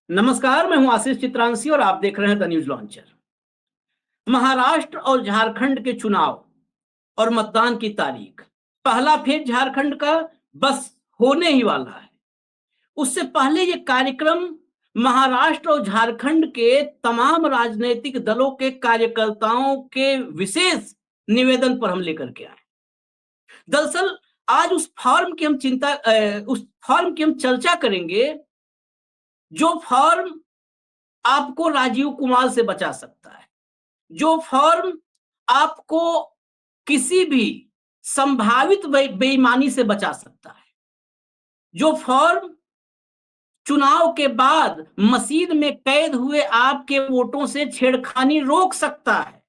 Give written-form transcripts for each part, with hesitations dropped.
नमस्कार, मैं हूं आशीष चित्रांशी और आप देख रहे हैं द न्यूज लॉन्चर। महाराष्ट्र और झारखंड के चुनाव और मतदान की तारीख, पहला फेज झारखंड का बस होने ही वाला है। उससे पहले ये कार्यक्रम महाराष्ट्र और झारखंड के तमाम राजनीतिक दलों के कार्यकर्ताओं के विशेष निवेदन पर हम लेकर के आए। दरअसल आज उस फॉर्म की हम चर्चा करेंगे जो फॉर्म आपको राजीव कुमार से बचा सकता है, जो फॉर्म आपको किसी भी संभावित बेईमानी से बचा सकता है, जो फॉर्म चुनाव के बाद मशीन में कैद हुए आपके वोटों से छेड़खानी रोक सकता है,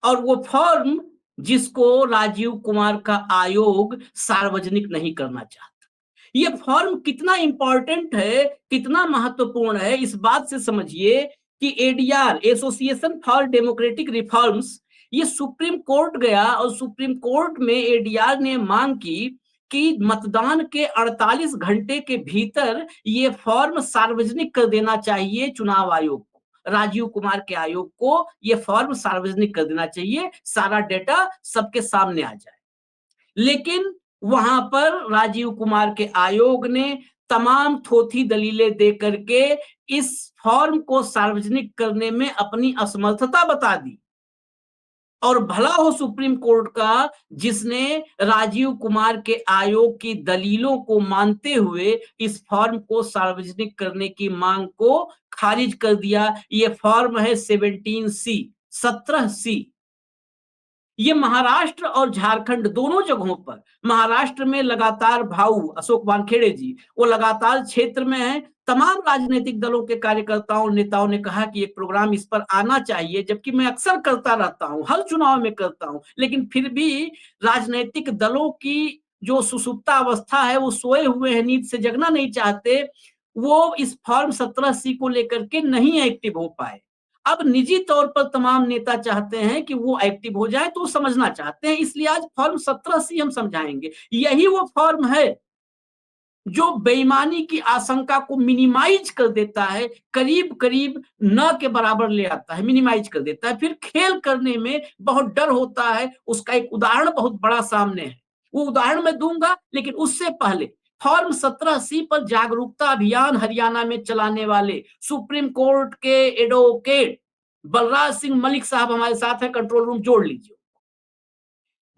और वो फॉर्म जिसको राजीव कुमार का आयोग सार्वजनिक नहीं करना चाहता। ये फॉर्म कितना इंपॉर्टेंट है, कितना महत्वपूर्ण है, इस बात से समझिए कि ADR, association for democratic reforms, ये सुप्रीम कोर्ट गया और सुप्रीम कोर्ट में एडीआर ने मांग की कि मतदान के 48 घंटे के भीतर ये फॉर्म सार्वजनिक कर देना चाहिए चुनाव आयोग को, राजीव कुमार के आयोग को ये फॉर्म सार्वजनिक कर देना चाहिए, सारा डेटा सबके सामने आ जाए। लेकिन वहां पर राजीव कुमार के आयोग ने तमाम थोथी दलीलें दे करके इस फॉर्म को सार्वजनिक करने में अपनी असमर्थता बता दी। और भला हो सुप्रीम कोर्ट का, जिसने राजीव कुमार के आयोग की दलीलों को मानते हुए इस फॉर्म को सार्वजनिक करने की मांग को खारिज कर दिया। ये फॉर्म है 17C। ये महाराष्ट्र और झारखंड दोनों जगहों पर, महाराष्ट्र में लगातार भाऊ अशोक वानखेड़े जी वो लगातार क्षेत्र में हैं। तमाम राजनीतिक दलों के कार्यकर्ताओं नेताओं ने कहा कि एक प्रोग्राम इस पर आना चाहिए, जबकि मैं अक्सर करता रहता हूं, हर चुनाव में करता हूं, लेकिन फिर भी राजनीतिक दलों की जो सुसुप्ता अवस्था है, वो सोए हुए हैं, नींद से जगना नहीं चाहते, वो इस फॉर्म 17C को लेकर के नहीं एक्टिव हो पाए। अब निजी तौर पर तमाम नेता चाहते हैं कि वो एक्टिव हो जाए, तो वो समझना चाहते हैं, इसलिए आज फॉर्म 17C हम समझाएंगे। यही वो फॉर्म है जो बेईमानी की आशंका को मिनिमाइज कर देता है, करीब करीब न के बराबर ले आता है, मिनिमाइज कर देता है। फिर खेल करने में बहुत डर होता है। उसका एक उदाहरण बहुत बड़ा सामने है, वो उदाहरण मैं दूंगा, लेकिन उससे पहले फॉर्म 17C पर जागरूकता अभियान हरियाणा में चलाने वाले सुप्रीम कोर्ट के एडवोकेट बलराज सिंह मलिक साहब हमारे साथ हैं। कंट्रोल रूम जोड़ लीजिए।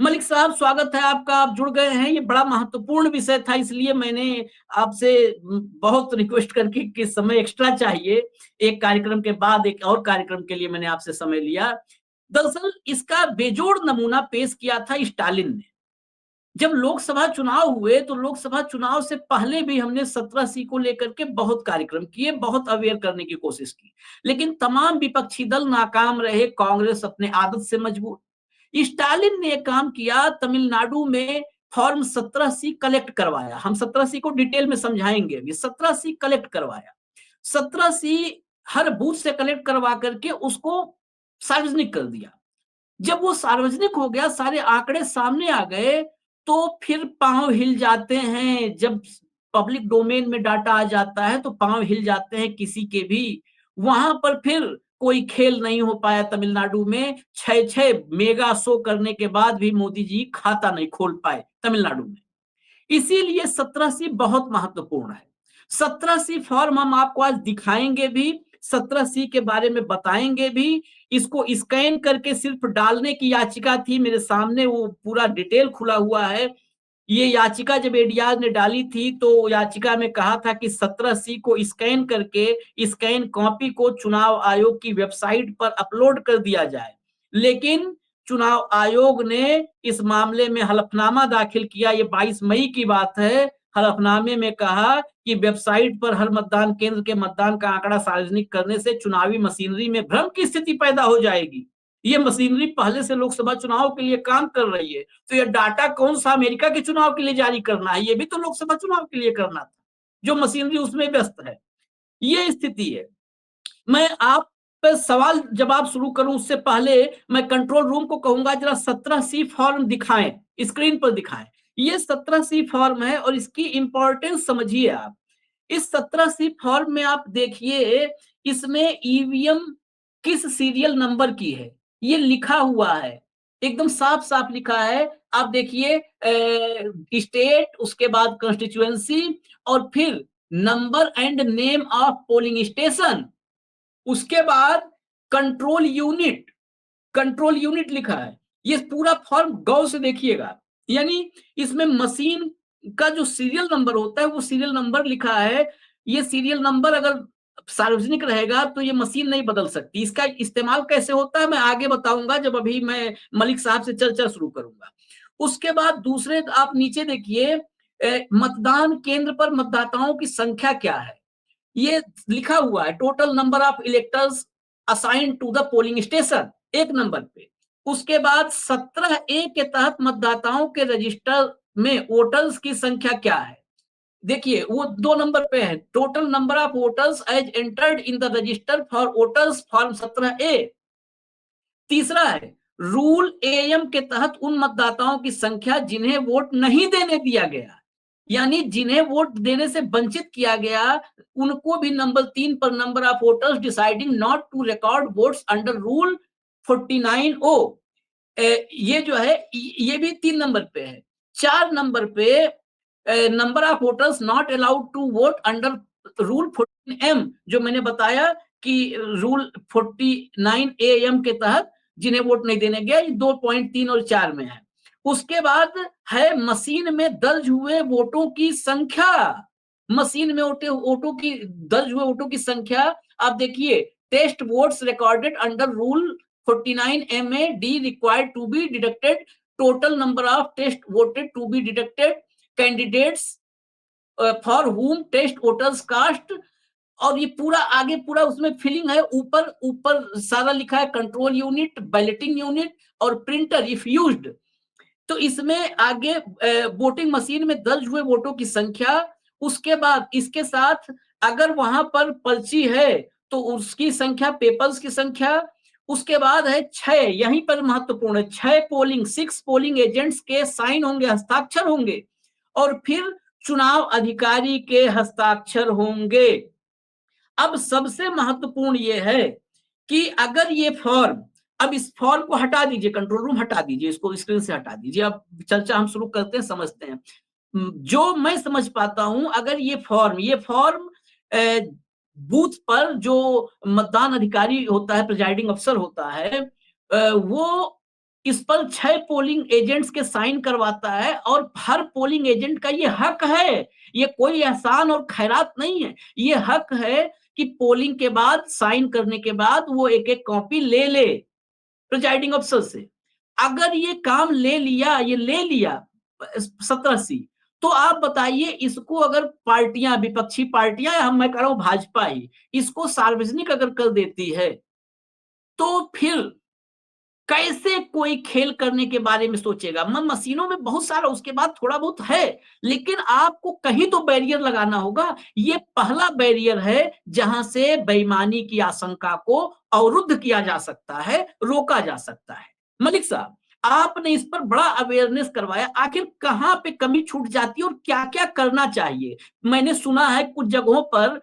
मलिक साहब, स्वागत है आपका, आप जुड़ गए हैं। ये बड़ा महत्वपूर्ण विषय था, इसलिए मैंने आपसे बहुत रिक्वेस्ट करके कि समय एक्स्ट्रा चाहिए, एक कार्यक्रम के बाद एक और कार्यक्रम के लिए मैंने आपसे समय लिया। दरअसल इसका बेजोड़ नमूना पेश किया था स्टालिन ने। जब लोकसभा चुनाव हुए तो लोकसभा चुनाव से पहले भी हमने 17C को लेकर के बहुत कार्यक्रम किए, बहुत अवेयर करने की कोशिश की, लेकिन तमाम विपक्षी दल नाकाम रहे, कांग्रेस अपने आदत से मजबूर। स्टालिन ने काम किया, तमिलनाडु में फॉर्म 17C कलेक्ट करवाया। हम 17C को डिटेल में समझाएंगे अभी। 17C कलेक्ट करवाया, 17C हर बूथ से कलेक्ट करवा करके उसको सार्वजनिक कर दिया। जब वो सार्वजनिक हो गया, सारे आंकड़े सामने आ गए, तो फिर पांव हिल जाते हैं। जब पब्लिक डोमेन में डाटा आ जाता है तो पांव हिल जाते हैं किसी के भी। वहां पर फिर कोई खेल नहीं हो पाया तमिलनाडु में। 6 मेगा शो करने के बाद भी मोदी जी खाता नहीं खोल पाए तमिलनाडु में। इसीलिए 17C बहुत महत्वपूर्ण है। 17C फॉर्म हम आपको आज दिखाएंगे भी, 17C के बारे में बताएंगे भी। इसको स्कैन करके सिर्फ डालने की याचिका थी मेरे सामने, वो पूरा डिटेल खुला हुआ है। ये याचिका जब एडीआर ने डाली थी तो याचिका में कहा था कि 17C को स्कैन करके स्कैन कॉपी को चुनाव आयोग की वेबसाइट पर अपलोड कर दिया जाए, लेकिन चुनाव आयोग ने इस मामले में हलफनामा दाखिल किया। ये 22 मई की बात है। हलफनामे में कहा कि वेबसाइट पर हर मतदान केंद्र के मतदान का आंकड़ा सार्वजनिक करने से चुनावी मशीनरी में भ्रम की स्थिति पैदा हो जाएगी। ये मशीनरी पहले से लोकसभा चुनाव के लिए काम कर रही है, तो ये डाटा कौन सा अमेरिका के चुनाव के लिए जारी करना है, ये भी तो लोकसभा चुनाव के लिए करना था, जो मशीनरी उसमें व्यस्त है। ये स्थिति है। मैं आप पे सवाल जवाब शुरू करूं उससे पहले मैं कंट्रोल रूम को कहूंगा जरा 17C फॉर्म दिखाएं, स्क्रीन पर दिखाएं। ये 17C फॉर्म है और इसकी इंपॉर्टेंस समझिए आप। इस 17C फॉर्म में आप देखिए, इसमें ईवीएम किस सीरियल नंबर की है, ये लिखा हुआ है, एकदम साफ-साफ लिखा है। आप देखिए स्टेट, उसके बाद कंस्टिट्यूएंसी और फिर number and name of polling station, उसके बाद कंट्रोल यूनिट, कंट्रोल यूनिट लिखा है। ये पूरा फॉर्म गौर से देखिएगा, यानी इसमें मशीन का जो सीरियल नंबर होता है वो सीरियल नंबर लिखा है। ये सीरियल नंबर अगर सार्वजनिक रहेगा तो ये मशीन नहीं बदल सकती। इसका इस्तेमाल कैसे होता है मैं आगे बताऊंगा, जब अभी मैं मलिक साहब से चर्चा शुरू करूंगा। उसके बाद दूसरे आप नीचे देखिए, मतदान केंद्र पर मतदाताओं की संख्या क्या है, ये लिखा हुआ है। Total number of electors assign to the polling station, एक नंबर पे। उसके बाद 17A के तहत मतदाताओं के रजिस्टर में वोटर्स की संख्या क्या है, देखिए वो 2 नंबर पे है। Total number of voters as entered in the register for voters form 17A। तीसरा है रूल एएम के तहत उन मतदाताओं की संख्या जिन्हें वोट नहीं देने दिया गया, यानी जिन्हें वोट देने से वंचित किया गया, उनको भी नंबर 3 पर number of voters deciding not to record votes under rule 49O। ये जो है ये भी 3 नंबर पे है। 4 नंबर पे number of voters not allowed to vote under rule 14M, जो मैंने बताया कि रूल 49AM के तहत जिन्हें वोट नहीं देने गया, 2.3 और 4 में है। उसके बाद है मशीन में दर्ज हुए वोटों की संख्या, मशीन में वोटों की दर्ज हुए वोटों की संख्या। आप देखिए test votes recorded under rule 49MA-D required to be deducted total number of test voted to be deducted candidates for whom test voters cast। और ये पूरा आगे पूरा उसमें फिलिंग है, ऊपर ऊपर सारा लिखा है कंट्रोल यूनिट, बैलेटिंग यूनिट और प्रिंटर इफ यूज्ड। तो इसमें आगे वोटिंग मशीन में दर्ज हुए वोटों की संख्या, उसके बाद इसके साथ अगर वहां पर पर्ची है तो उसकी संख्या, पेपर्स की संख्या। उसके बाद है 6, यहीं पर महत्वपूर्ण है, 6 पोलिंग एजेंट्स के साइन होंगे, हस्ताक्षर होंगे, और फिर चुनाव अधिकारी के हस्ताक्षर होंगे। अब सबसे महत्वपूर्ण ये है कि अगर ये फॉर्म, अब इस फॉर्म को हटा दीजिए, कंट्रोल रूम हटा दीजिए, इसको स्क्रीन से हटा दीजिए। अब चर्चा हम शुरू करते हैं, समझते हैं। जो मैं समझ पाता हूं, अगर ये फॉर्म बूथ पर जो मतदान अधिकारी होता है, प्रिजाइडिंग अफसर होता है, वो इस पर 6 पोलिंग एजेंट्स के साइन करवाता है, और हर पोलिंग एजेंट का ये हक है, ये कोई एहसान और खैरात नहीं है, ये हक है कि पोलिंग के बाद, साइन करने के बाद वो एक एक कॉपी ले ले प्रिजाइडिंग अफसर से। अगर ये काम ले लिया, ये ले लिया 17C, तो आप बताइए इसको अगर पार्टियां, विपक्षी पार्टियां, या मैं कह रहा हूं भाजपा ही, इसको सार्वजनिक अगर कर देती है, तो फिर कैसे कोई खेल करने के बारे में सोचेगा। मशीनों में बहुत सारा उसके बाद थोड़ा बहुत है, लेकिन आपको कहीं तो बैरियर लगाना होगा। ये पहला बैरियर है जहां से बेईमानी की आशंका को अवरुद्ध किया जा सकता है, रोका जा सकता है। मलिक साहब, आपने इस पर बड़ा अवेयरनेस करवाया, आखिर कहां पे कमी छूट जाती है और क्या क्या करना चाहिए। मैंने सुना है कुछ जगहों पर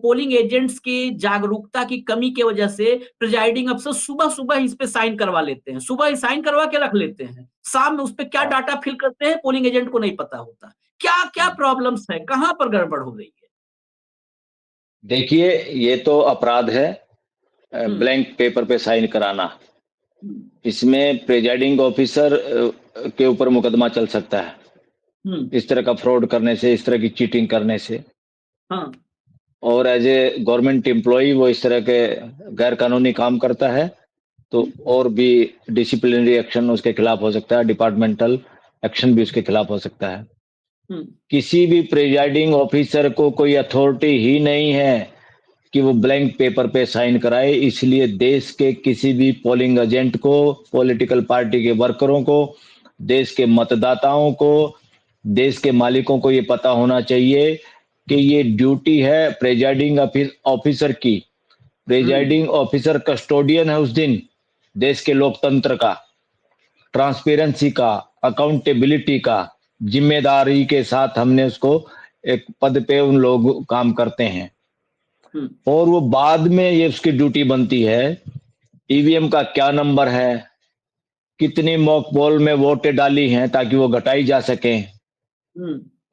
पोलिंग एजेंट्स की जागरूकता की कमी की वजह से प्रिजाइडिंग अफसर सुबह सुबह इस पे साइन करवा लेते हैं, सुबह ही साइन करवा के रख लेते हैं, शाम में उस पे क्या डाटा फिल करते हैं पोलिंग एजेंट को नहीं पता होता। क्या क्या प्रॉब्लम्स है, कहां पर गड़बड़ हो रही है? देखिए, ये तो अपराध है, ब्लैंक पेपर पे साइन कराना। इसमें प्रिजाइडिंग ऑफिसर के ऊपर मुकदमा चल सकता है, इस तरह का फ्रॉड करने से, इस तरह की चीटिंग करने से। हाँ। और एज ए गवर्नमेंट एम्प्लॉय वो इस तरह के गैर कानूनी काम करता है तो और भी डिसिप्लिनरी एक्शन उसके खिलाफ हो सकता है, डिपार्टमेंटल एक्शन भी उसके खिलाफ हो सकता है। किसी भी प्रिजाइडिंग ऑफिसर को कोई अथॉरिटी ही नहीं है कि वो ब्लैंक पेपर पे साइन कराए, इसलिए देश के किसी भी पोलिंग एजेंट को, पॉलिटिकल पार्टी के वर्करों को, देश के मतदाताओं को, देश के मालिकों को ये पता होना चाहिए कि ये ड्यूटी है प्रिजाइडिंग ऑफिसर की। प्रिजाइडिंग ऑफिसर कस्टोडियन है उस दिन देश के लोकतंत्र का, ट्रांसपेरेंसी का, अकाउंटेबिलिटी का। जिम्मेदारी के साथ हमने उसको एक पद पे उन लोग काम करते हैं, और वो बाद में ये उसकी ड्यूटी बनती है ईवीएम का क्या नंबर है, कितनी मॉक पोल में वोटें डाली हैं ताकि वो घटाई जा सके,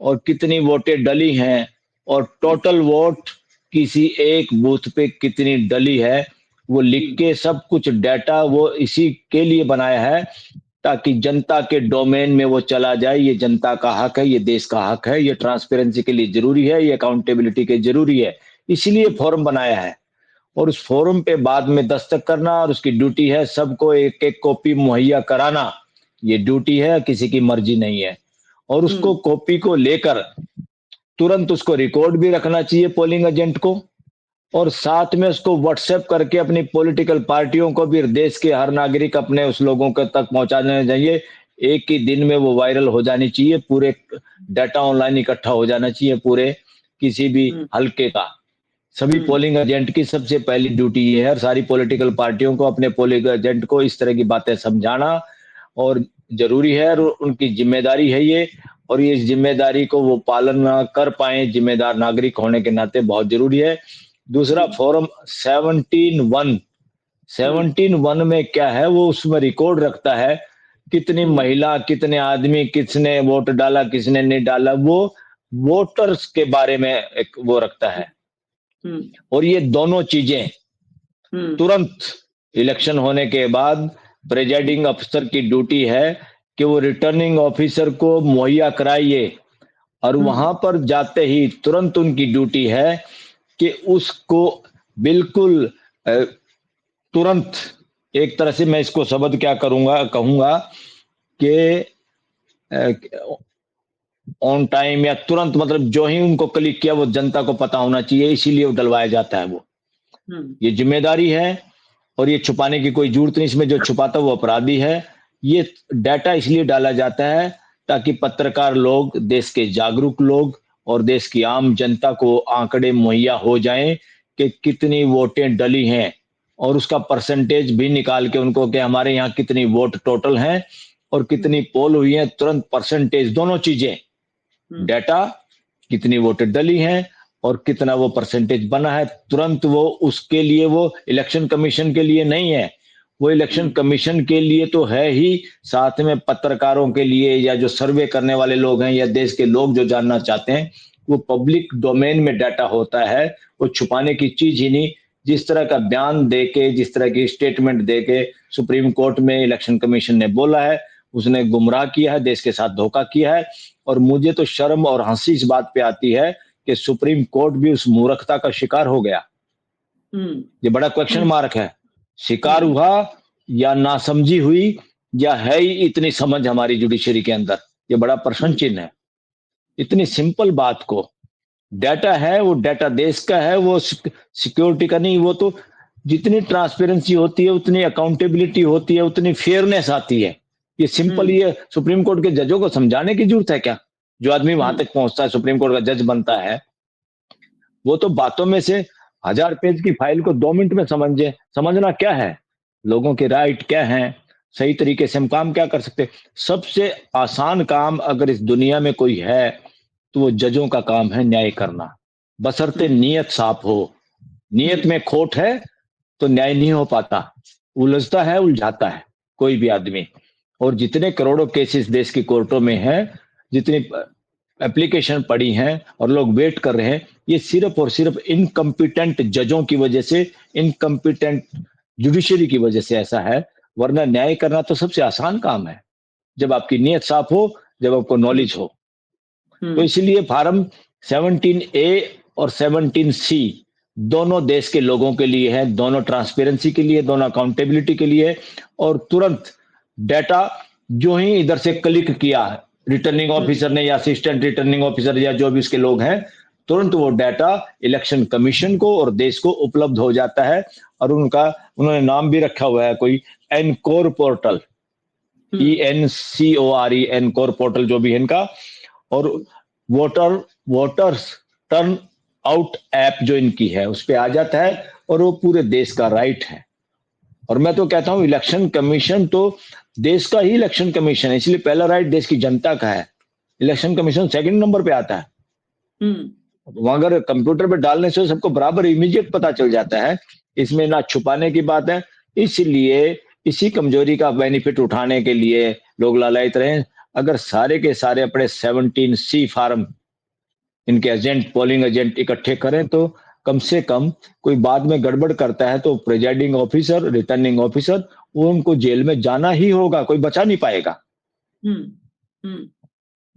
और कितनी वोटें डली हैं, और टोटल वोट किसी एक बूथ पे कितनी डली है, वो लिख के सब कुछ डाटा वो इसी के लिए बनाया है ताकि जनता के डोमेन में वो चला जाए। ये जनता का हक है, ये देश का हक है, ये ट्रांसपेरेंसी के लिए जरूरी है, ये अकाउंटेबिलिटी के जरूरी है, इसलिए फॉर्म बनाया है। और उस फोरम पे बाद में दस्तखत करना, और उसकी ड्यूटी है सबको एक एक कॉपी मुहैया कराना। ये ड्यूटी है, किसी की मर्जी नहीं है। और उसको कॉपी को लेकर तुरंत उसको रिकॉर्ड भी रखना चाहिए पोलिंग एजेंट को, और साथ में उसको व्हाट्सएप करके अपनी पॉलिटिकल पार्टियों को भी, देश के हर नागरिक अपने उस लोगों के तक पहुंचाने चाहिए। एक ही दिन में वो वायरल हो जानी चाहिए, पूरे डाटा ऑनलाइन इकट्ठा हो जाना चाहिए पूरे किसी भी हल्के का। सभी पोलिंग एजेंट की सबसे पहली ड्यूटी ये है, और सारी पॉलिटिकल पार्टियों को अपने पोलिंग एजेंट को इस तरह की बातें समझाना और जरूरी है, और उनकी जिम्मेदारी है ये, और ये जिम्मेदारी को वो पालन कर पाए जिम्मेदार नागरिक होने के नाते बहुत जरूरी है। दूसरा फॉर्म 17(1) में क्या है, वो उसमें रिकॉर्ड रखता है कितनी महिला, कितने आदमी, किसने वोट डाला, किसने नहीं डाला, वो वोटर्स के बारे में एक वो रखता है। और ये दोनों चीजें तुरंत इलेक्शन होने के बाद प्रेजाइडिंग अफसर की ड्यूटी है कि वो रिटर्निंग ऑफिसर को मुहैया कराइए, और वहां पर जाते ही तुरंत उनकी ड्यूटी है कि उसको बिल्कुल तुरंत, एक तरह से मैं इसको शब्द क्या कहूंगा कि ऑन टाइम या तुरंत, मतलब जो ही उनको क्लिक किया वो जनता को पता होना चाहिए, इसीलिए वो डलवाया जाता है। वो ये जिम्मेदारी है, और ये छुपाने की कोई जरूरत नहीं, इसमें जो छुपाता वो अपराधी है। ये डाटा इसलिए डाला जाता है ताकि पत्रकार लोग, देश के जागरूक लोग और देश की आम जनता को आंकड़े मुहैया हो जाएं कि कितनी वोटें डली हैं, और उसका परसेंटेज भी निकाल के उनको कि हमारे यहाँ कितनी वोट टोटल हैं और कितनी पोल हुई है, तुरंत परसेंटेज, दोनों चीजें, डाटा कितनी वोटें डली हैं और कितना वो परसेंटेज बना है, तुरंत वो उसके लिए, वो इलेक्शन कमीशन के लिए नहीं है, वो इलेक्शन कमीशन के लिए तो है ही, साथ में पत्रकारों के लिए, या जो सर्वे करने वाले लोग हैं, या देश के लोग जो जानना चाहते हैं, वो पब्लिक डोमेन में डाटा होता है, वो छुपाने की चीज ही नहीं। जिस तरह का बयान देके, जिस तरह की स्टेटमेंट देके सुप्रीम कोर्ट में इलेक्शन कमीशन ने बोला है, उसने गुमराह किया है, देश के साथ धोखा किया है। और मुझे तो शर्म और हंसी इस बात पे आती है कि सुप्रीम कोर्ट भी उस मूर्खता का शिकार हो गया। ये बड़ा क्वेश्चन मार्क है, शिकार हुआ या नासमझी हुई, या है ही इतनी समझ हमारी जुडिशरी के अंदर, ये बड़ा प्रश्न चिन्ह है। इतनी सिंपल बात को, डाटा है, वो डाटा देश का है, वो सिक्योरिटी का नहीं। वो तो जितनी ट्रांसपेरेंसी होती है, उतनी अकाउंटेबिलिटी होती है, उतनी फेयरनेस आती है। ये सिंपल, ये सुप्रीम कोर्ट के जजों को समझाने की जरूरत है क्या? जो आदमी वहां तक पहुंचता है, सुप्रीम कोर्ट का जज बनता है, वो तो बातों में से 1000 पेज की फाइल को 2 मिनट में समझना क्या है, लोगों के राइट क्या हैं, सही तरीके से हम काम क्या कर सकते। सबसे आसान काम अगर इस दुनिया में कोई है तो वो जजों का काम है न्याय करना, बशर्ते नीयत साफ हो। नीयत में खोट है तो न्याय नहीं हो पाता, उलझता है, उलझाता है कोई भी आदमी। और जितने करोड़ों केसेस देश की कोर्टों में हैं, जितनी एप्लीकेशन पड़ी हैं और लोग वेट कर रहे हैं, ये सिर्फ और सिर्फ इनकम्पिटेंट जजों की वजह से, इनकम्पिटेंट जुडिशरी की वजह से ऐसा है। वरना न्याय करना तो सबसे आसान काम है, जब आपकी नीयत साफ हो, जब आपको नॉलेज हो। तो इसलिए फार्म 17A और 17C दोनों देश के लोगों के लिए है, दोनों ट्रांसपेरेंसी के लिए, दोनों अकाउंटेबिलिटी के लिए। और तुरंत डाटा जो ही इधर से क्लिक किया रिटर्निंग ऑफिसर ने, या असिस्टेंट रिटर्निंग ऑफिसर, या जो भी इसके लोग हैं, तुरंत वो डाटा इलेक्शन कमीशन को और देश को उपलब्ध हो जाता है। और उन्होंने नाम भी रखा हुआ है कोई, encore portal, ENCORE, encore portal जो भी है इनका। और वोटर्स टर्न आउट ऐप जो इनकी है, उस पर आ जाता है, और वो पूरे देश का राइट है। और मैं तो कहता हूं इलेक्शन कमीशन तो देश का ही इलेक्शन कमीशन है, इसलिए पहला राइट देश की जनता का है। इलेक्शन कमीशन सेकंड नंबर पे आता है। वहां अगर कंप्यूटर पे डालने से सबको बराबर इमीडिएट पता चल जाता है, इसमें ना छुपाने की बात है। इसलिए इसी कमजोरी का बेनिफिट उठाने के लिए लोग लालायित रहे। अगर सारे के सारे अपने 17C फार्म इनके एजेंट, पोलिंग एजेंट इकट्ठे करें तो कम से कम कोई बाद में गड़बड़ करता है तो प्रिजाइडिंग ऑफिसर, रिटर्निंग ऑफिसर, वो उनको जेल में जाना ही होगा, कोई बचा नहीं पाएगा।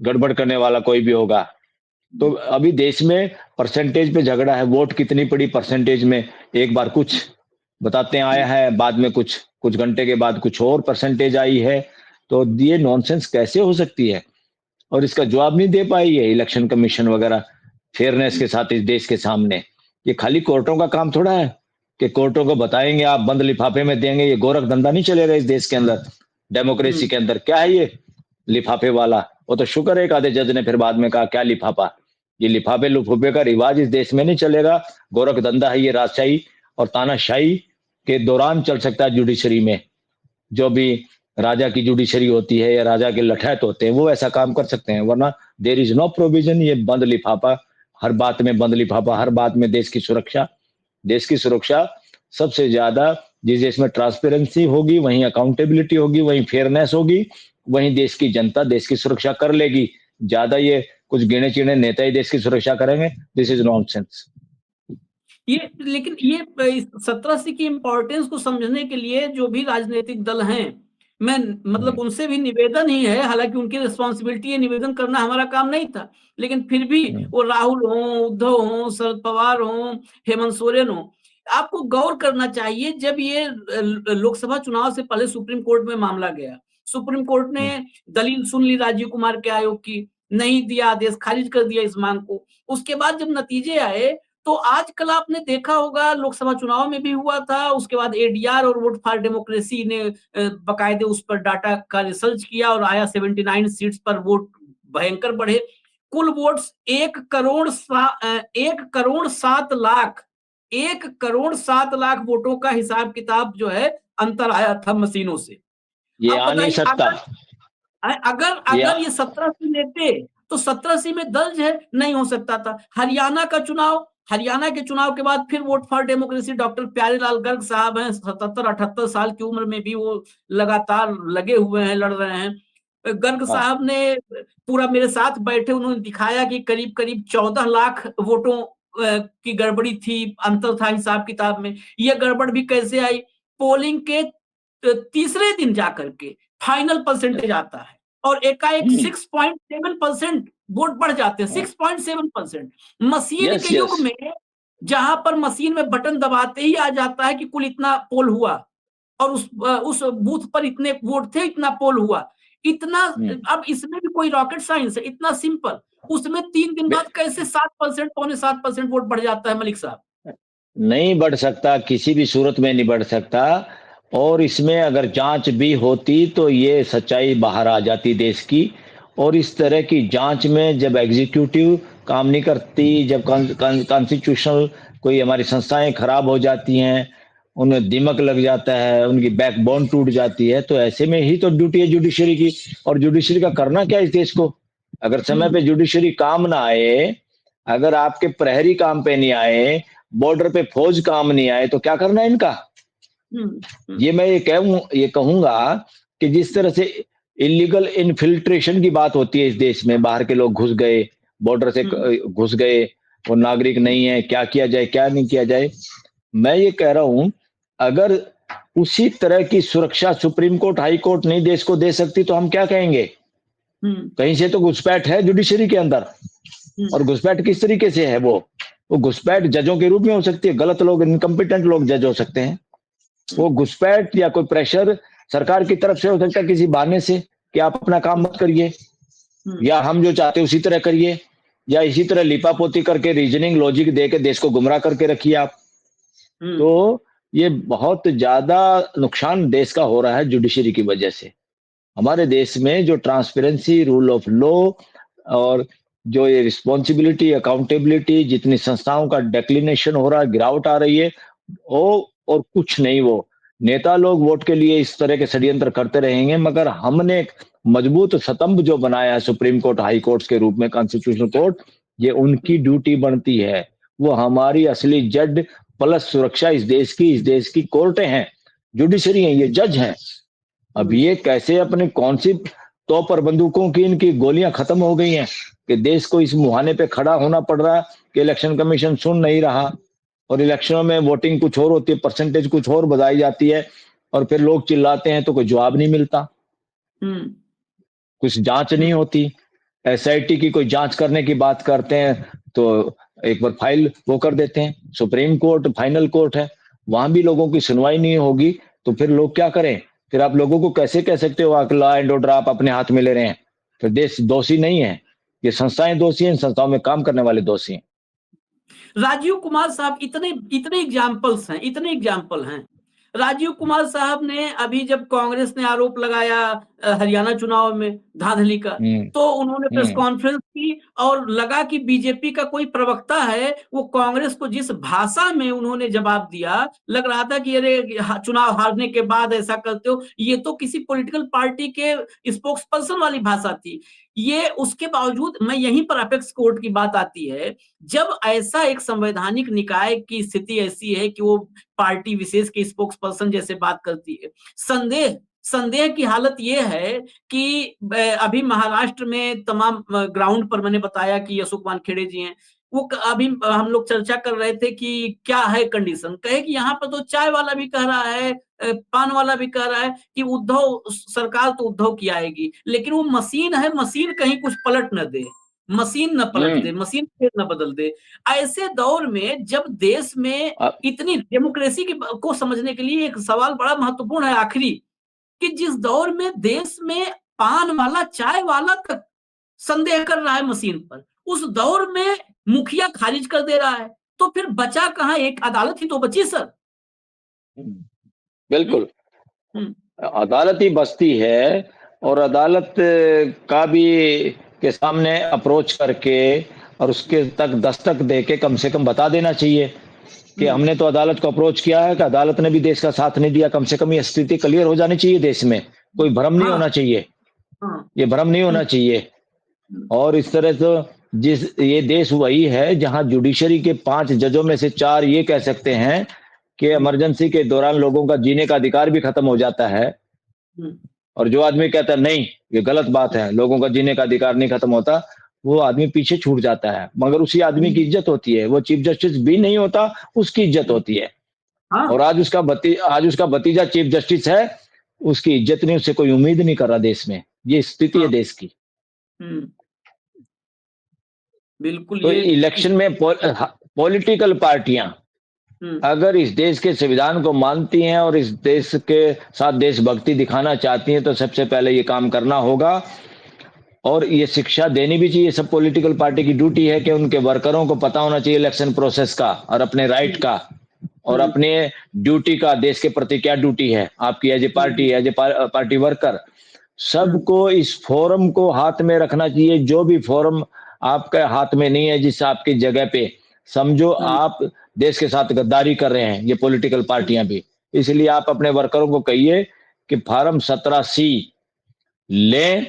गड़बड़ करने वाला कोई भी होगा। तो अभी देश में परसेंटेज पे झगड़ा है, वोट कितनी पड़ी परसेंटेज में, एक बार कुछ बताते आया है, बाद में कुछ कुछ घंटे के बाद कुछ और परसेंटेज आई है। तो ये नॉनसेंस कैसे हो सकती है? और इसका जवाब नहीं दे पाई है इलेक्शन कमीशन वगैरह फेयरनेस के साथ इस देश के सामने। ये खाली कोर्टों का काम थोड़ा है कि कोर्टों को बताएंगे आप बंद लिफाफे में देंगे, ये गोरख धंधा नहीं चलेगा इस देश के अंदर, डेमोक्रेसी के अंदर। क्या है ये लिफाफे वाला? वो तो शुक्र है एक आधे जज ने फिर बाद में कहा क्या लिफाफा, ये लिफाफे लुफाफे का रिवाज इस देश में नहीं चलेगा। गोरख धंधा है ये, राजशाही और तानाशाही के दौरान चल सकता है जुडिशरी में। जो भी राजा की जुडिशरी होती है या राजा के लठैत होते हैं वो ऐसा काम कर सकते हैं, वरना देर इज नो प्रोविजन। ये बंद लिफाफा, हर बात में बंद लिफाफा, हर बात में देश की सुरक्षा। देश की सुरक्षा सबसे ज्यादा जिस देश में ट्रांसपेरेंसी होगी, वहीं अकाउंटेबिलिटी होगी, वहीं फेयरनेस होगी, वहीं देश की जनता देश की सुरक्षा कर लेगी। ज्यादा ये कुछ गिने चिने नेता ही देश की सुरक्षा करेंगे, दिस इज नॉनसेंस। ये लेकिन ये 17C की इंपॉर्टेंस को समझने के लिए जो भी राजनीतिक दल हैं, मैं मतलब उनसे भी निवेदन ही है, हालांकि उनकी रिस्पॉन्सिबिलिटी है, निवेदन करना हमारा काम नहीं था, लेकिन फिर भी वो राहुल हो, उद्धव हो, शरद पवार हो, हेमंत सोरेन हो, आपको गौर करना चाहिए। जब ये लोकसभा चुनाव से पहले सुप्रीम कोर्ट में मामला गया, सुप्रीम कोर्ट ने दलील सुन ली राजीव कुमार के आयोग की, नहीं दिया आदेश, खारिज कर दिया इस मांग को। उसके बाद जब नतीजे आए तो आजकल आपने देखा होगा, लोकसभा चुनाव में भी हुआ था, उसके बाद एडीआर और वोट फॉर डेमोक्रेसी ने बाकायदे उस पर डाटा का रिसर्च किया और आया 79 सीट्स पर वोट भयंकर बढ़े। कुल वोट्स 1 करोड़ 7 लाख वोटों का हिसाब किताब जो है अंतर आया था मशीनों से। ये अब आ नहीं बताइए, सकता। अगर अगर ये 17C लेते तो 17C में दर्ज है, नहीं हो सकता था। हरियाणा के चुनाव के बाद फिर vote for democracy, doctor Pyarelal Garg साहब हैं, 77-78 साल की उम्र में भी वो लगातार लगे हुए हैं, लड़ रहे हैं। गर्ग साहब ने पूरा मेरे साथ बैठे, उन्होंने दिखाया कि करीब करीब 14 लाख वोटों की गड़बड़ी थी, अंतर था हिसाब किताब में। यह गड़बड़ भी कैसे आई? पोलिंग के तीसरे दिन जाकर के फाइनल परसेंटेज आता है और एकाएक 6.7% वोट बढ़ जाते हैं। 6.7% मशीन के युग में, जहां पर मशीन में बटन दबाते ही आ जाता है कि कुल इतना पोल हुआ और उस बूथ पर इतने वोट थे, इतना पोल हुआ, इतना। अब इसमें भी कोई रॉकेट साइंस है? इतना सिंपल। उसमें 3 दिन बाद कैसे 7%, 7.25% वोट बढ़ जाता है मलिक साहब? नहीं बढ़ सकता, किसी भी सूरत में नहीं बढ़ सकता। और इसमें अगर जांच भी होती तो ये सच्चाई बाहर आ जाती देश की। और इस तरह की जांच में जब एग्जीक्यूटिव काम नहीं करती, जब कॉन्स्टिट्यूशनल कोई हमारी संस्थाएं खराब हो जाती हैं, उन्हें दिमक लग जाता है, उनकी बैकबोन टूट जाती है, तो ऐसे में ही तो ड्यूटी है जुडिशरी की। और जुडिशरी का करना क्या इस देश को? अगर समय पे जुडिशरी काम ना आए, अगर आपके प्रहरी काम पे नहीं आए, बॉर्डर पे फौज काम नहीं आए, तो क्या करना है इनका? ये मैं ये कहूंगा कि जिस तरह से इलीगल इन्फिल्ट्रेशन की बात होती है इस देश में, बाहर के लोग घुस गए, बॉर्डर से घुस गए, वो नागरिक नहीं है, क्या किया जाए क्या नहीं किया जाए। मैं ये कह रहा हूं, अगर उसी तरह की सुरक्षा सुप्रीम कोर्ट, हाई कोर्ट नहीं देश को दे सकती तो हम क्या कहेंगे? कहीं से तो घुसपैठ है जुडिशरी के अंदर। और घुसपैठ किस तरीके से है? वो घुसपैठ जजों के रूप में हो सकती है, गलत लोग, इनकम्पिटेंट लोग जज हो सकते हैं। वो घुसपैठ या कोई प्रेशर सरकार की तरफ से हो सकता है किसी बहाने से कि आप अपना काम मत करिए, या हम जो चाहते हैं उसी तरह करिए, या इसी तरह लिपापोती करके रीजनिंग लॉजिक दे के देश को गुमराह करके रखिए आप। तो ये बहुत ज्यादा नुकसान देश का हो रहा है जुडिशरी की वजह से। हमारे देश में जो ट्रांसपेरेंसी, रूल ऑफ लॉ और जो ये रिस्पॉन्सिबिलिटी, अकाउंटेबिलिटी, जितनी संस्थाओं का डेक्लिनेशन हो रहा है, गिरावट आ रही है, वो और कुछ नहीं। वो नेता लोग वोट के लिए इस तरह के षड्यंत्र करते रहेंगे, मगर हमने एक मजबूत स्तंभ जो बनाया है सुप्रीम कोर्ट, हाई कोर्ट्स के रूप में, कॉन्स्टिट्यूशनल कोर्ट, ये उनकी ड्यूटी बनती है। वो हमारी असली जज प्लस सुरक्षा इस देश की कोर्टें हैं, जुडिशरी है, ये जज हैं। अब ये कैसे अपने कौन सी तो पर बंदूकों की इनकी गोलियां खत्म हो गई हैं कि देश को इस मुहाने पे खड़ा होना पड़ रहा है कि इलेक्शन कमीशन सुन नहीं रहा और इलेक्शनों में वोटिंग कुछ और होती है, परसेंटेज कुछ और बताई जाती है और फिर लोग चिल्लाते हैं तो कोई जवाब नहीं मिलता, कुछ जांच नहीं होती। एसआईटी की कोई जांच करने की बात करते हैं तो एक बार फाइल वो कर देते हैं, सुप्रीम कोर्ट फाइनल कोर्ट है, वहां भी लोगों की सुनवाई नहीं होगी तो फिर लोग क्या करें? फिर आप लोगों को कैसे कह सकते हो कि लॉ एंड ऑर्डर आप अपने हाथ में ले रहे हैं? फिर देश दोषी नहीं है, ये संस्थाएं दोषी हैं, संस्थाओं में काम करने वाले दोषी हैं। राजीव कुमार साहब, इतने इतने एग्जाम्पल हैं। राजीव कुमार साहब ने अभी जब कांग्रेस ने आरोप लगाया हरियाणा चुनाव में धांधली का, तो उन्होंने प्रेस कॉन्फ्रेंस की और लगा कि बीजेपी का कोई प्रवक्ता है, वो कांग्रेस को जिस भाषा में उन्होंने जवाब दिया, लग रहा था कि अरे चुनाव हारने के बाद ऐसा करते हो, ये तो किसी पॉलिटिकल पार्टी के स्पोक्स पर्सन वाली भाषा थी। ये उसके बावजूद मैं यहीं पर अपेक्स कोर्ट की बात आती है, जब ऐसा एक संवैधानिक निकाय की स्थिति ऐसी है कि वो पार्टी विशेष के स्पोक्स पर्सन जैसे बात करती है, संदेह की हालत ये है कि अभी महाराष्ट्र में तमाम ग्राउंड पर मैंने बताया कि अशोक वानखेड़े जी हैं, वो अभी हम लोग चर्चा कर रहे थे कि क्या है कंडीशन, कहे कि यहाँ पर तो चाय वाला भी कह रहा है, पान वाला भी कह रहा है कि उद्धव सरकार तो उद्धव की आएगी, लेकिन वो मशीन है, मशीन कहीं कुछ पलट न दे, मशीन न पलट दे, मशीन फिर न बदल दे। ऐसे दौर में जब देश में इतनी डेमोक्रेसी को समझने के लिए एक सवाल बड़ा महत्वपूर्ण है आखिरी, कि जिस दौर में देश में पान वाला चाय वाला तक संदेह कर रहा है मशीन पर, उस दौर में मुखिया खारिज कर दे रहा है, तो फिर बचा कहां? एक अदालत ही तो बची सर। बिल्कुल, अदालत ही बचती है और अदालत का भी के सामने अप्रोच करके और उसके तक दस्तक देके कम से कम बता देना चाहिए कि हमने तो अदालत को अप्रोच किया है, कि अदालत ने भी देश का साथ नहीं दिया। कम से कम ये स्थिति क्लियर हो जानी चाहिए देश में, कोई भ्रम नहीं होना चाहिए, ये भ्रम नहीं होना चाहिए। और इस तरह से ये देश वही है जहां जुडिशरी के 5 जजों में से 4 ये कह सकते हैं कि इमरजेंसी के दौरान लोगों का जीने का अधिकार भी खत्म हो जाता है, और जो आदमी कहता है नहीं ये गलत बात है, लोगों का जीने का अधिकार नहीं खत्म होता, वो आदमी पीछे छूट जाता है। मगर उसी आदमी की इज्जत होती है, वो चीफ जस्टिस भी नहीं होता, उसकी इज्जत होती है। और आज उसका भतीजा चीफ जस्टिस है, उसकी इज्जत नहीं, उससे कोई उम्मीद नहीं कर रहा देश में। ये स्थिति है देश की। बिल्कुल। तो इलेक्शन में पॉलिटिकल पार्टियां अगर इस देश के संविधान को मानती हैं और इस देश के साथ देशभक्ति दिखाना चाहती हैं तो सबसे पहले ये काम करना होगा और ये शिक्षा देनी भी चाहिए। सब पॉलिटिकल पार्टी की ड्यूटी है कि उनके वर्करों को पता होना चाहिए इलेक्शन प्रोसेस का और अपने राइट का और अपने ड्यूटी का, देश के प्रति क्या ड्यूटी है आपकी एज ए पार्टी वर्कर। सबको इस फोरम को हाथ में रखना चाहिए। जो भी फोरम आपके हाथ में नहीं है, जिस आपकी जगह पे समझो आप देश के साथ गद्दारी कर रहे हैं, ये पॉलिटिकल पार्टियां भी। इसलिए आप अपने वर्करों को कहिए कि फॉर्म 17C लें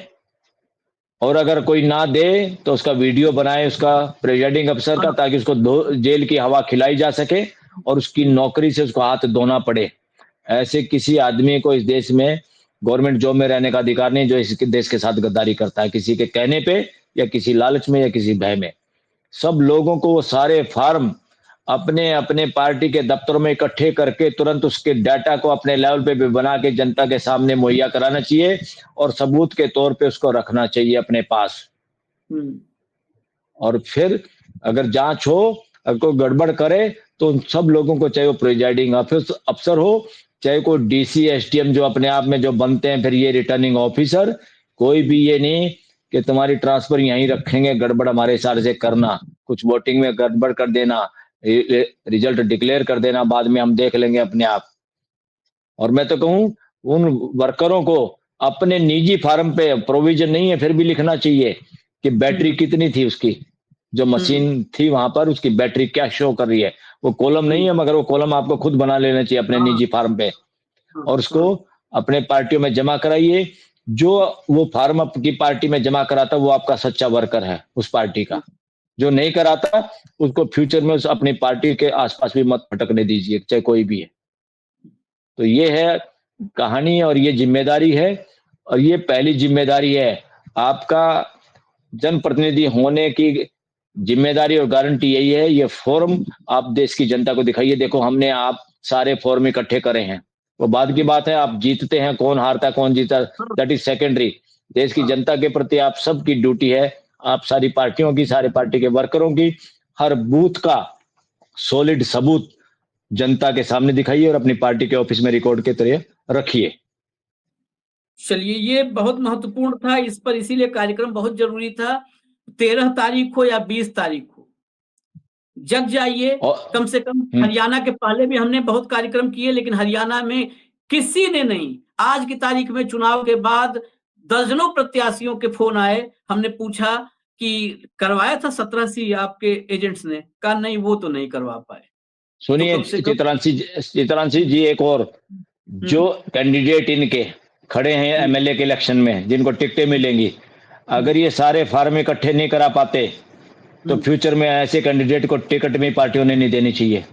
और अगर कोई ना दे तो उसका वीडियो बनाए उसका प्रिजाइडिंग अफसर का, ताकि उसको जेल की हवा खिलाई जा सके और उसकी नौकरी से उसको हाथ धोना पड़े। ऐसे किसी आदमी को इस देश में गवर्नमेंट जॉब में रहने का अधिकार नहीं जो इस देश के साथ गद्दारी करता है, किसी के कहने पे या किसी लालच में या किसी भय में। सब लोगों को वो सारे फॉर्म अपने अपने पार्टी के दफ्तरों में इकट्ठे करके तुरंत उसके डाटा को अपने लेवल पे भी बना के जनता के सामने मुहैया कराना चाहिए और सबूत के तौर पे उसको रखना चाहिए अपने पास। और फिर अगर जांच हो, अगर कोई गड़बड़ करे तो उन सब लोगों को, चाहे वो प्रिजाइडिंग अफसर हो, चाहे कोई डीसी एसडीएम जो अपने आप में जो बनते हैं, फिर ये रिटर्निंग ऑफिसर, कोई भी ये नहीं कि तुम्हारी ट्रांसफर यहीं रखेंगे, गड़बड़ हमारे हिसाब से करना, कुछ वोटिंग में गड़बड़ कर देना, रिजल्ट डिक्लेयर कर देना, बाद में हम देख लेंगे अपने आप। और मैं तो कहूं उन वर्करों को अपने निजी फार्म पे प्रोविजन नहीं है फिर भी लिखना चाहिए कि बैटरी कितनी थी उसकी, जो मशीन थी वहां पर उसकी बैटरी क्या शो कर रही है। वो कॉलम नहीं है मगर वो कॉलम आपको खुद बना लेना चाहिए अपने निजी फार्म पे और उसको अपने पार्टियों में जमा कराइए। जो वो फार्म आपकी पार्टी में जमा कराता वो आपका सच्चा वर्कर है उस पार्टी का। जो नहीं कराता उसको फ्यूचर में उस अपनी पार्टी के आसपास भी मत भटकने दीजिए, चाहे कोई भी है। तो ये है कहानी और ये जिम्मेदारी है, और ये पहली जिम्मेदारी है आपका जनप्रतिनिधि होने की। जिम्मेदारी और गारंटी यही है, ये फॉर्म आप देश की जनता को दिखाइए, देखो हमने आप सारे फॉर्म इकट्ठे करे हैं। वो बाद की बात है, आप जीतते हैं, कौन हारता कौन जीता दैट इज सेकेंडरी। देश की जनता के प्रति आप सबकी ड्यूटी है, आप सारी पार्टियों की, सारे पार्टी के वर्करों की, हर बूथ का सॉलिड सबूत जनता के सामने दिखाइए और अपनी पार्टी के ऑफिस में रिकॉर्ड के तरह रखिए। चलिए, ये बहुत महत्वपूर्ण था, इस पर इसीलिए कार्यक्रम बहुत जरूरी था। 13 तारीख हो या 20 तारीख हो, जग जाइए। और कम से कम हरियाणा के पहले भी हमने बहुत कार्यक्रम किए, लेकिन हरियाणा में किसी ने नहीं। आज की तारीख में चुनाव के बाद दर्जनों प्रत्याशियों के फोन आए, हमने पूछा कि करवाया था 17C आपके एजेंट्स ने? कहा नहीं, वो तो नहीं करवा पाए। तो सुनिए कम से कम चित्रांशी जी, एक और जो कैंडिडेट इनके खड़े हैं एमएलए के इलेक्शन में, जिनको टिकटें मिलेंगी, अगर ये सारे फार्म इकट्ठे नहीं करा पाते तो फ्यूचर में ऐसे कैंडिडेट को टिकट में पार्टियों ने नहीं देनी चाहिए।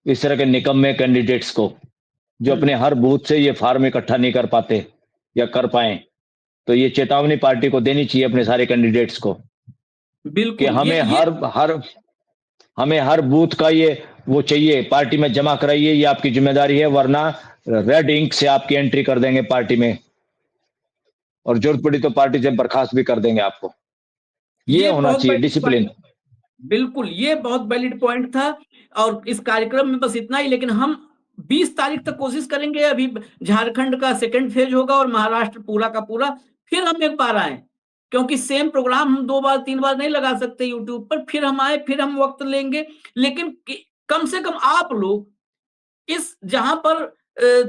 इस तरह के निकम्मे कैंडिडेट्स को, जो अपने हर बूथ से ये फार्म इकट्ठा नहीं कर पाते या कर पाए, तो ये चेतावनी पार्टी को देनी चाहिए अपने सारे कैंडिडेट्स को कि बिल्कुल हमें हर बूथ का ये वो चाहिए, पार्टी में जमा कराइए, ये आपकी जिम्मेदारी है, वरना रेड इंक से आपकी एंट्री कर देंगे पार्टी में, और जरूरत पड़ी तो पार्टी से बर्खास्त भी कर देंगे आपको। ये होना बहुत चाहिए वैलिड डिसिप्लिन। बिल्कुल, ये बहुत वैलिड पॉइंट था। और इस कार्यक्रम में बस इतना ही, लेकिन हम 20 तारीख तक कोशिश करेंगे। अभी झारखंड का सेकंड फेज होगा और महाराष्ट्र पूरा का पूरा, फिर हम एक बार आए, क्योंकि सेम प्रोग्राम हम 2 बार 3 बार नहीं लगा सकते यूट्यूब पर। फिर हम आए, फिर हम वक्त लेंगे, लेकिन कम से कम आप लोग इस जहां पर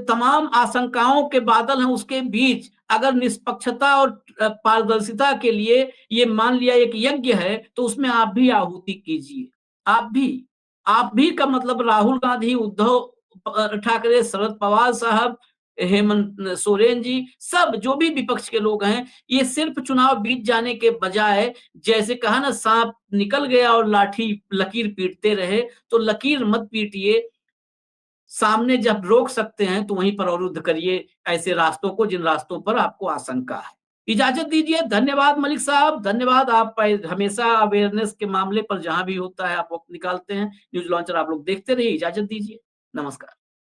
तमाम आशंकाओं के बादल हैं, उसके बीच अगर निष्पक्षता और पारदर्शिता के लिए ये मान लिया एक यज्ञ है, तो उसमें आप भी आहुति कीजिए। आप भी का मतलब राहुल गांधी, उद्धव ठाकरे, शरद पवार साहब, हेमंत सोरेन जी, सब जो भी विपक्ष के लोग हैं, ये सिर्फ चुनाव बीत जाने के बजाय, जैसे कहा ना, सांप निकल गया और लाठी लकीर पीटते रहे, तो लकीर मत पीटिए। सामने जब रोक सकते हैं तो वहीं पर अवरुद्ध करिए ऐसे रास्तों को, जिन रास्तों पर आपको आशंका है। इजाजत दीजिए। धन्यवाद मलिक साहब, धन्यवाद। आप हमेशा अवेयरनेस के मामले पर जहां भी होता है आप वक्त निकालते हैं। न्यूज लॉन्चर आप लोग देखते रहिए। इजाजत दीजिए। नमस्कार।